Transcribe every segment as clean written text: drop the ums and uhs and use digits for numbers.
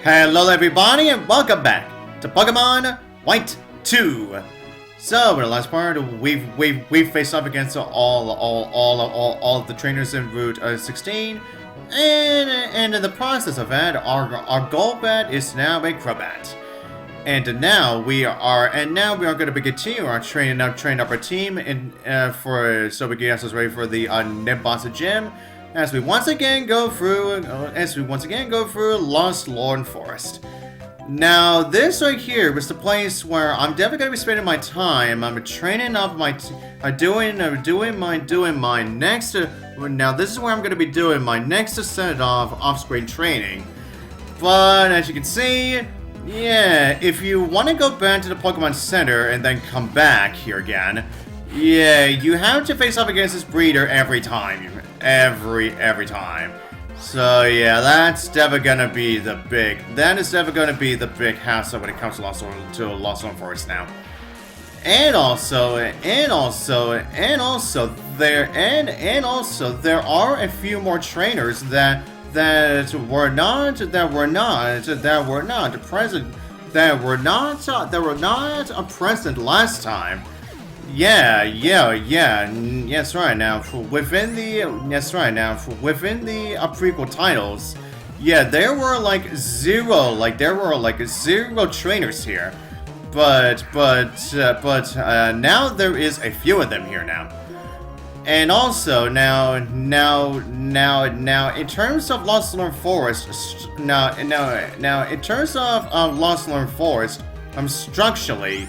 Hello everybody and welcome back to Pokemon White 2. So in the last part, we've faced off against all of the trainers in Route 16, and in the process of that, our Golbat is now a Crobat. And now we are going to be continuing our training up our team so we can get ourselves ready for the Nimbasa Gym. As we once again go through Lostlorn Forest. Now, this right here was the place where I'm definitely going to be spending my time. I'm training up doing my next. Now, this is where I'm going to be doing my next set of off-screen training. But as you can see, yeah, if you want to go back to the Pokemon Center and then come back here again, yeah, you have to face off against this breeder every time. Every time. So yeah, that's definitely gonna be the big hassle when it comes to Lostlorn Forest now. And also there are a few more trainers that were not present last time. Yes, right now. Within the prequel titles, yeah, there were like zero trainers here, but now there is a few of them here now. And also now in terms of Lostlorn Forest, structurally.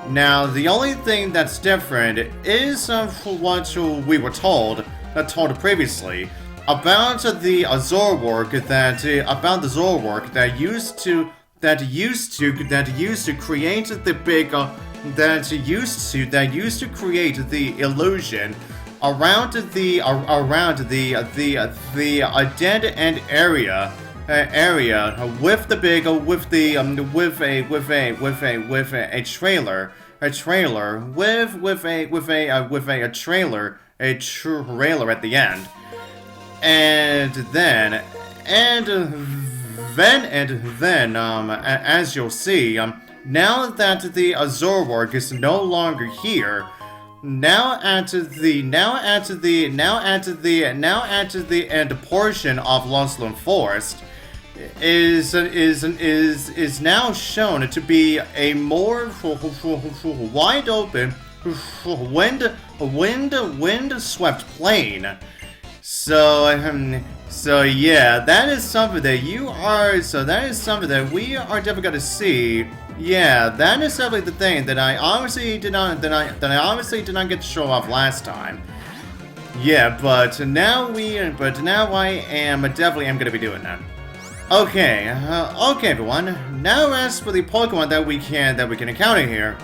Now, the only thing that's different is what we were told previously about the Zorwork that used to create the illusion around the dead end area with a trailer at the end, and then as you'll see, now that the Zorwork is no longer here. Now at the end portion of Lostlorn Forest is now shown to be a more wide open wind-swept plain. So yeah, that is something that we are definitely going to see. Yeah, that is definitely the thing that I obviously did not get to show off last time. Yeah, but now I am definitely going to be doing that. Okay, everyone. Now as for the Pokemon that we can encounter here,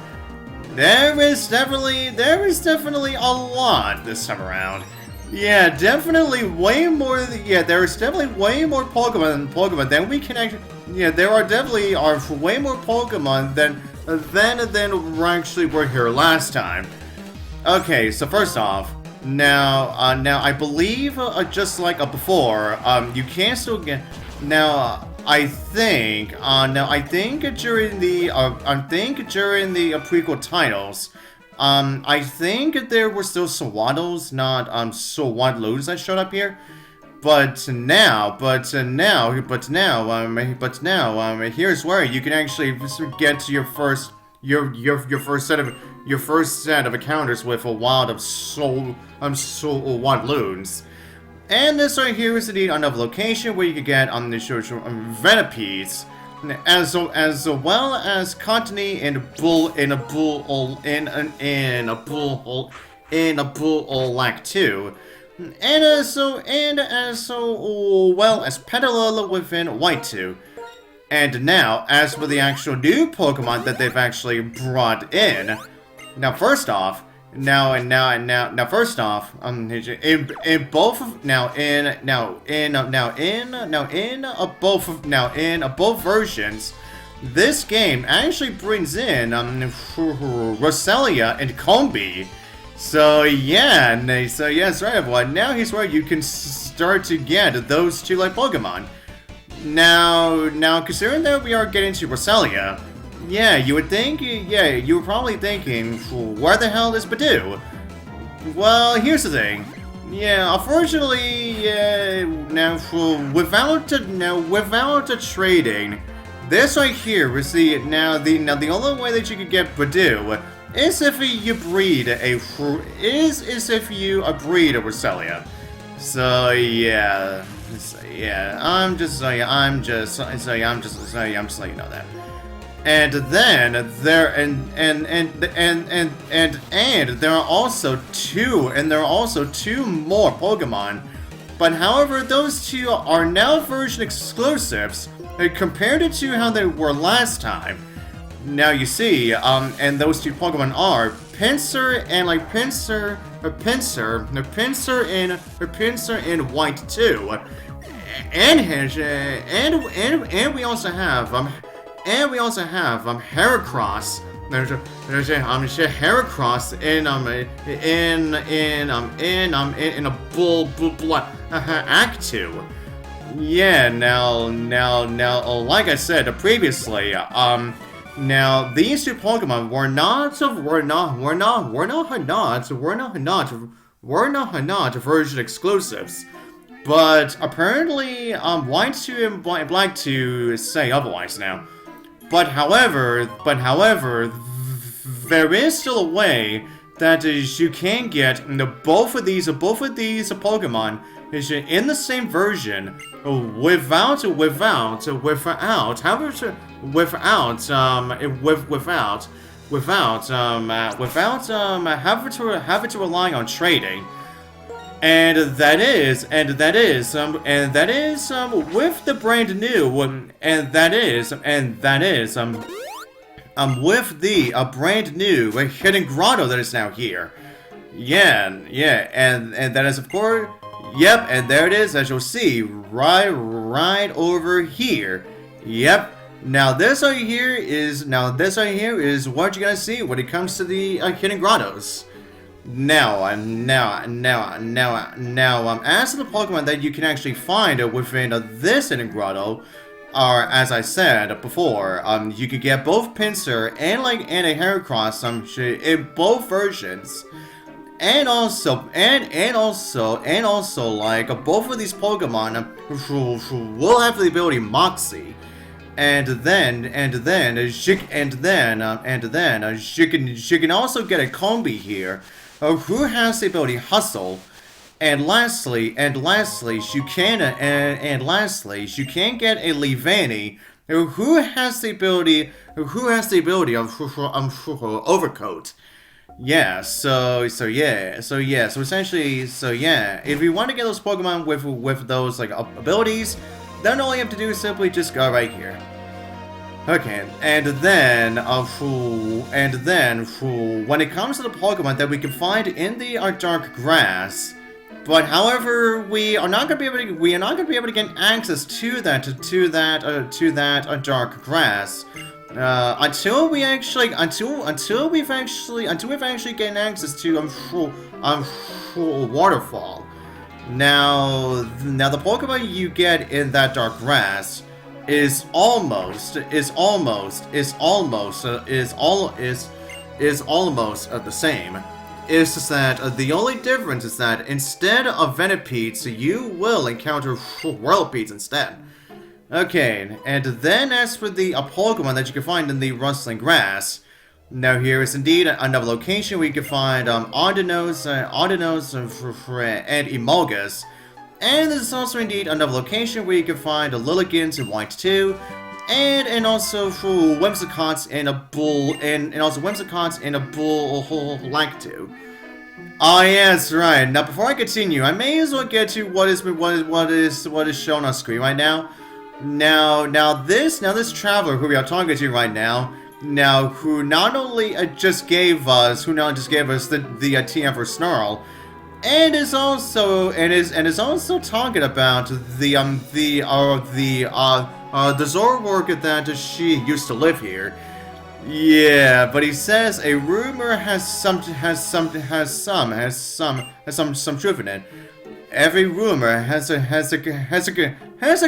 there is definitely a lot this time around. Yeah, definitely way more. Yeah, there is definitely way more Pokemon than we can actually. Yeah, there are way more Pokemon than actually were here last time. Okay, so first off, now I believe just like before, you can still get. Now I think during the prequel titles, I think there were still Swaddles, not Swadloons that showed up here. But now, here's where you can actually get to your first set of encounters with a wild of Swadloons. And this right here is indeed another location where you can get on the Venipedes, as well as Cottony and Bullack too, and as well as Petalil within White 2. And now, as for the actual new Pokemon that they've actually brought in, now first off, in both versions, this game actually brings in Roselia and Combi. So yeah, so yes, right everyone. Now here's where you can start to get those two like Pokemon. Now, considering that we are getting to Roselia, yeah, you would think, yeah, you were probably thinking, where the hell is Badoo? Well, here's the thing. Yeah, unfortunately, yeah, now, without the trading, this right here is the only way that you could get Badoo is if you breed a Roselia. So yeah, I'm just letting you know that. And then there there are also two more Pokemon. But however, those two are now version exclusives compared to how they were last time. Now you see, and those two Pokemon are Pinsir and Pinsir in White 2, and we also have Heracross. There's Heracross in a Bull Act 2. Yeah, now, like I said previously, now these two Pokemon were not version exclusives, but apparently, White 2 and Black 2 say otherwise now. But however, there is still a way that you can get both of these Pokemon in the same version without having to rely on trading. And that is with the brand new, with the brand new Hidden Grotto that is now here. Yeah, and that is of course, yep, and there it is, as you'll see, right over here. Yep. Now this right here is what you're gonna see when it comes to the Hidden Grottos. Now, as to the Pokemon that you can actually find within this Hidden Grotto, are, as I said before, you could get both Pinsir and a Heracross in both versions, and also both of these Pokemon will have the ability Moxie. And then you can also get a Combi here, who has the ability Hustle, and lastly, you can get a Leavanny, who has the ability of Overcoat. Yeah, so essentially, if you want to get those Pokemon with those abilities, then all you have to do is simply just go right here. Okay, and then when it comes to the Pokemon that we can find in the dark grass, but however, we are not going to be able to get access to that dark grass until we've actually gained access to Waterfall. Now the Pokemon you get in that dark grass is almost the same. It's just that the only difference is that instead of Venipedes, you will encounter Whirlipedes instead. Okay, and then as for the Pokemon that you can find in the rustling grass, now here is indeed another location where you can find Ardenos and Emolgas. And this is also indeed another location where you can find Lilligans in White 2, and also for Whimsicots in a Bull, and also Whimsicots in a Bull Black 2. Oh yes, right. Now before I continue, I may as well get to what is shown on screen right now. Now this traveler who we are talking to right now, who not only just gave us the TM for Snarl, and is also talking about the Zoroark that she used to live here. Yeah, but he says a rumor has some truth in it. every rumor has a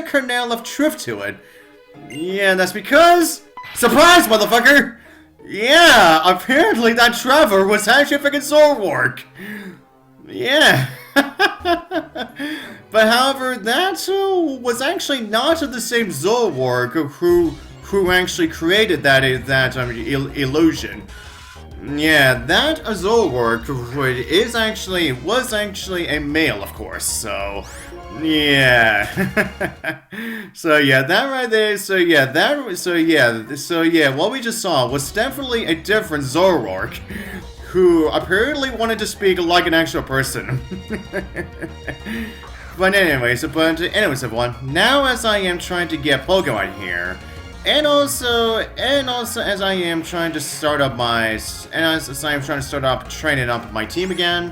kernel of truth to it. Yeah, that's because... Surprise, motherfucker! Yeah, apparently that Trevor was actually a freaking Zorwark. Yeah. But however, that was actually not the same Zorwark who actually created that illusion. Yeah, that Zorwark was actually a male, of course. So, yeah. So yeah, that right there. So yeah, what we just saw was definitely a different Zorwark, who apparently wanted to speak like an actual person. But anyways, everyone, now as I am trying to get Pokemon here, and also as I am trying to start up training up my team again.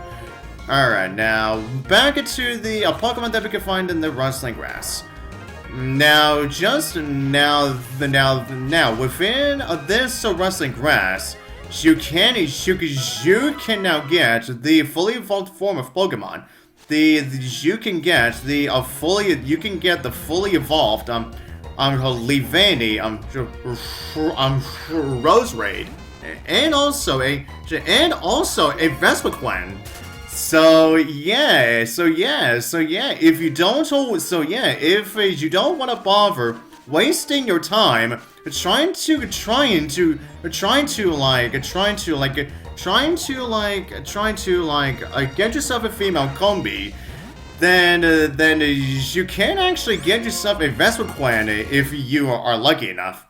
Alright, now back into the Pokemon that we can find in the rustling grass. Now, within this rustling grass, you can now get the fully evolved form of Pokemon. You can get the fully evolved Leavanny, Roserade, and also a Vespiquen. So yeah, if you don't want to bother wasting your time trying to get yourself a female combi, then you can actually get yourself a Vespiquen if you are lucky enough.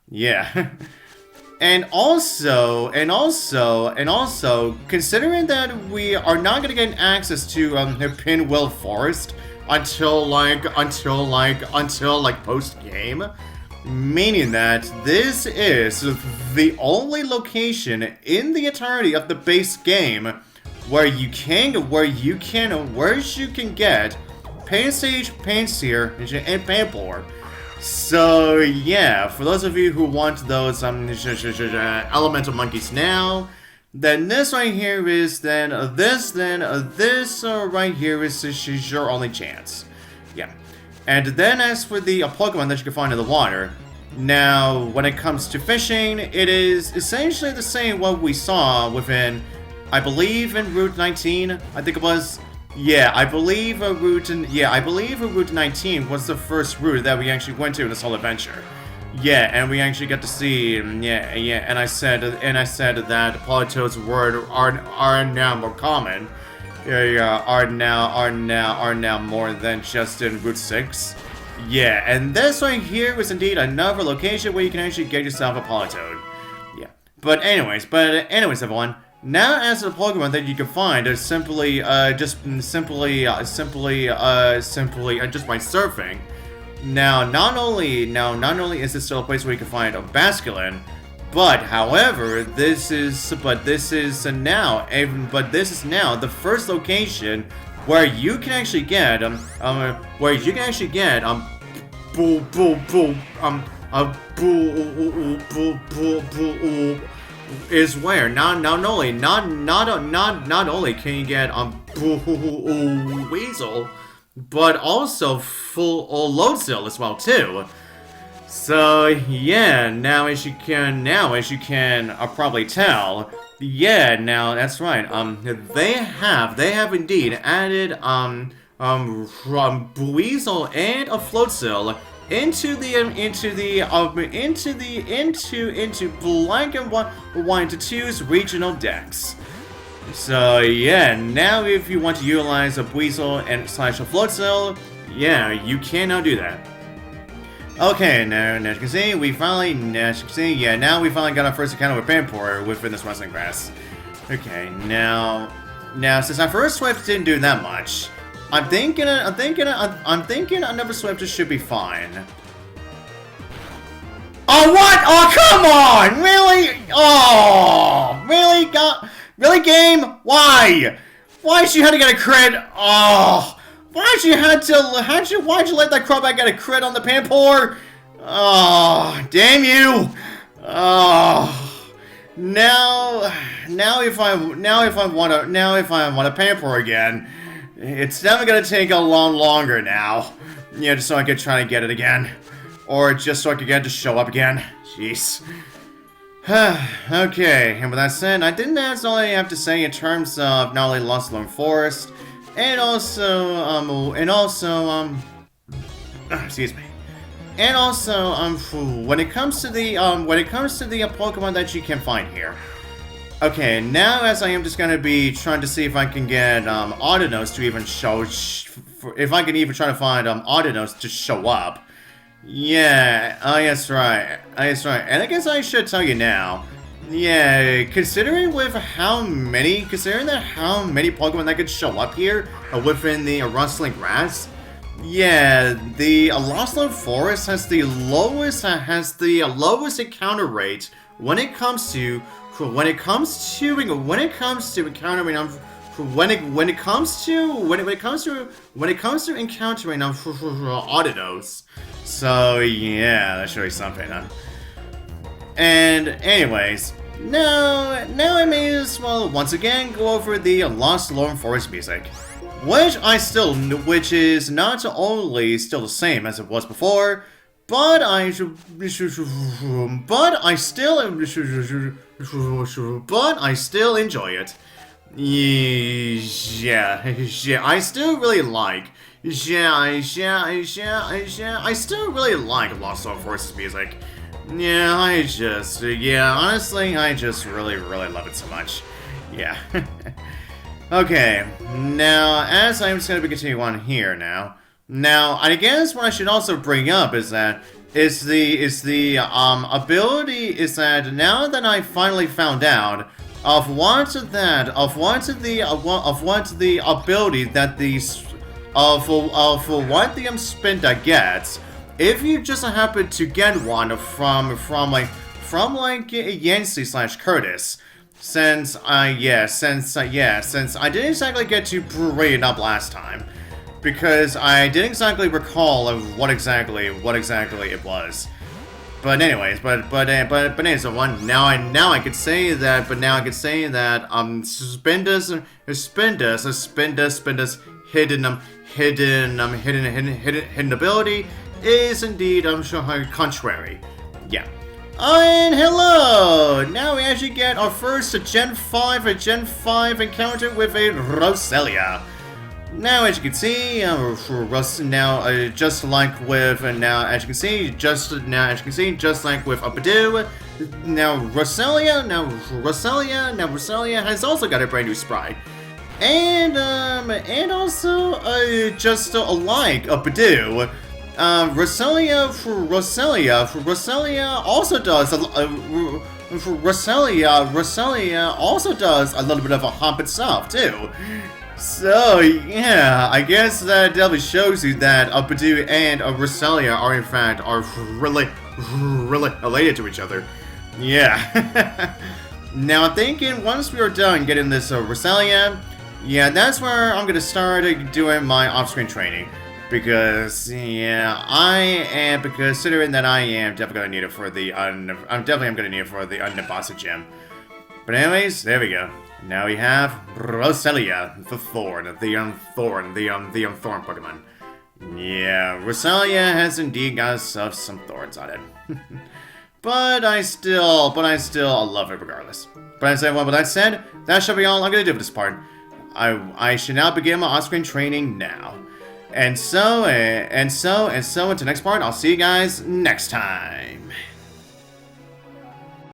Yeah. And also, considering that we are not gonna get access to Pinwheel Forest until post game, meaning that this is the only location in the entirety of the base game where you can get Pansage, Pansear, and Pampor. So yeah, for those of you who want those elemental monkeys now, then this right here is right here is your only chance. Yeah. And then as for the Pokemon that you can find in the water, now when it comes to fishing, it is essentially the same what we saw within, I believe in Route 19, I think it was. Yeah, I believe Route 19 was the first route that we actually went to in this whole adventure. Yeah, and we actually got to see, and I said that Politoed's word are now more common. Are now more than just in Route 6. Yeah, and this right here is indeed another location where you can actually get yourself a Politoed. Yeah, but anyways, everyone. Now, as a Pokemon that you can find is simply just by surfing. Now, not only is this still a place where you can find a Basculin, but however, this is now the first location where you can actually get is where not only can you get Weasel, but also full Lotsil as well too. So yeah, now as you can probably tell, yeah, now that's right. They have indeed added Weasel and a Floatzel into Black and White to 2's regional decks. So yeah, now if you want to utilize a Weasel and / a Floatzel, yeah, you can now do that. Okay, now as you can see, now we finally got our first encounter with Pampor within this wrestling grass. Okay, now since our first swipe didn't do that much, I'm thinking another swipe just should be fine. Oh what? Oh come on! Really? Oh really? Really game? Why? Why'd you have to get a crit? Oh, why'd you let that Crobat get a crit on the Pampor? Oh, damn you! Oh, now if I want a Pampor again, It's definitely gonna take a lot longer now. Yeah, just so I could try to get it again. Or just so I could get it to show up again. Jeez. Okay, and with that said, I think that's all I have to say in terms of not only Lostlorn Forest, and also, excuse me. And also, when it comes to the Pokemon that you can find here. Okay, now as I am just gonna be trying to see if I can get, Audinotes to even show, if I can even try to find, Audinotes to show up. Yeah, oh yes, right. Oh yes, right. And I guess I should tell you now. Yeah, considering how many Pokemon that could show up here within the rustling grass. Yeah, the Lostlorn Forest has the lowest encounter rate when it comes to encountering Audinotes. So yeah, that should be something, huh? And anyways, now I may as well once again go over the Lostlorn Forest music, which is not only still the same as it was before, but I still enjoy it. Yeah, I still really like. I still really like Lostlorn Forest's music. Yeah, honestly, I just really love it so much. Yeah. Okay, now, as I'm just gonna be continuing on here now. Now, I guess what I should also bring up is that the now that I finally found out of what the ability that what the Spinda gets, if you just happen to get one from Yancy/Curtis, since I didn't exactly get to bring it up last time, because I didn't exactly recall of what exactly it was. But anyways, anyways, now I could say that Spinda's hidden ability is indeed contrary. Yeah. And hello! Now we actually get our first Gen 5 encounter with a Roselia. Now, as you can see, just like with Abadu, now Roselia has also got a brand new sprite, and also just like Abadu, Roselia also does a little bit of a hump itself too. So yeah, I guess that definitely shows you that Abadu and Roselia are in fact really related to each other. Yeah. Now I'm thinking once we are done getting this Roselia, yeah, that's where I'm gonna start doing my off-screen training. Because considering that I am definitely gonna need it for the Nimbasa Gym. But anyways, there we go. Now we have Roselia, the Thorn Pokemon. Yeah, Roselia has indeed got some thorns on it. but I still love it regardless. But with that said, that should be all I'm gonna do for this part. I should now begin my on-screen training now. And so until next part, I'll see you guys next time.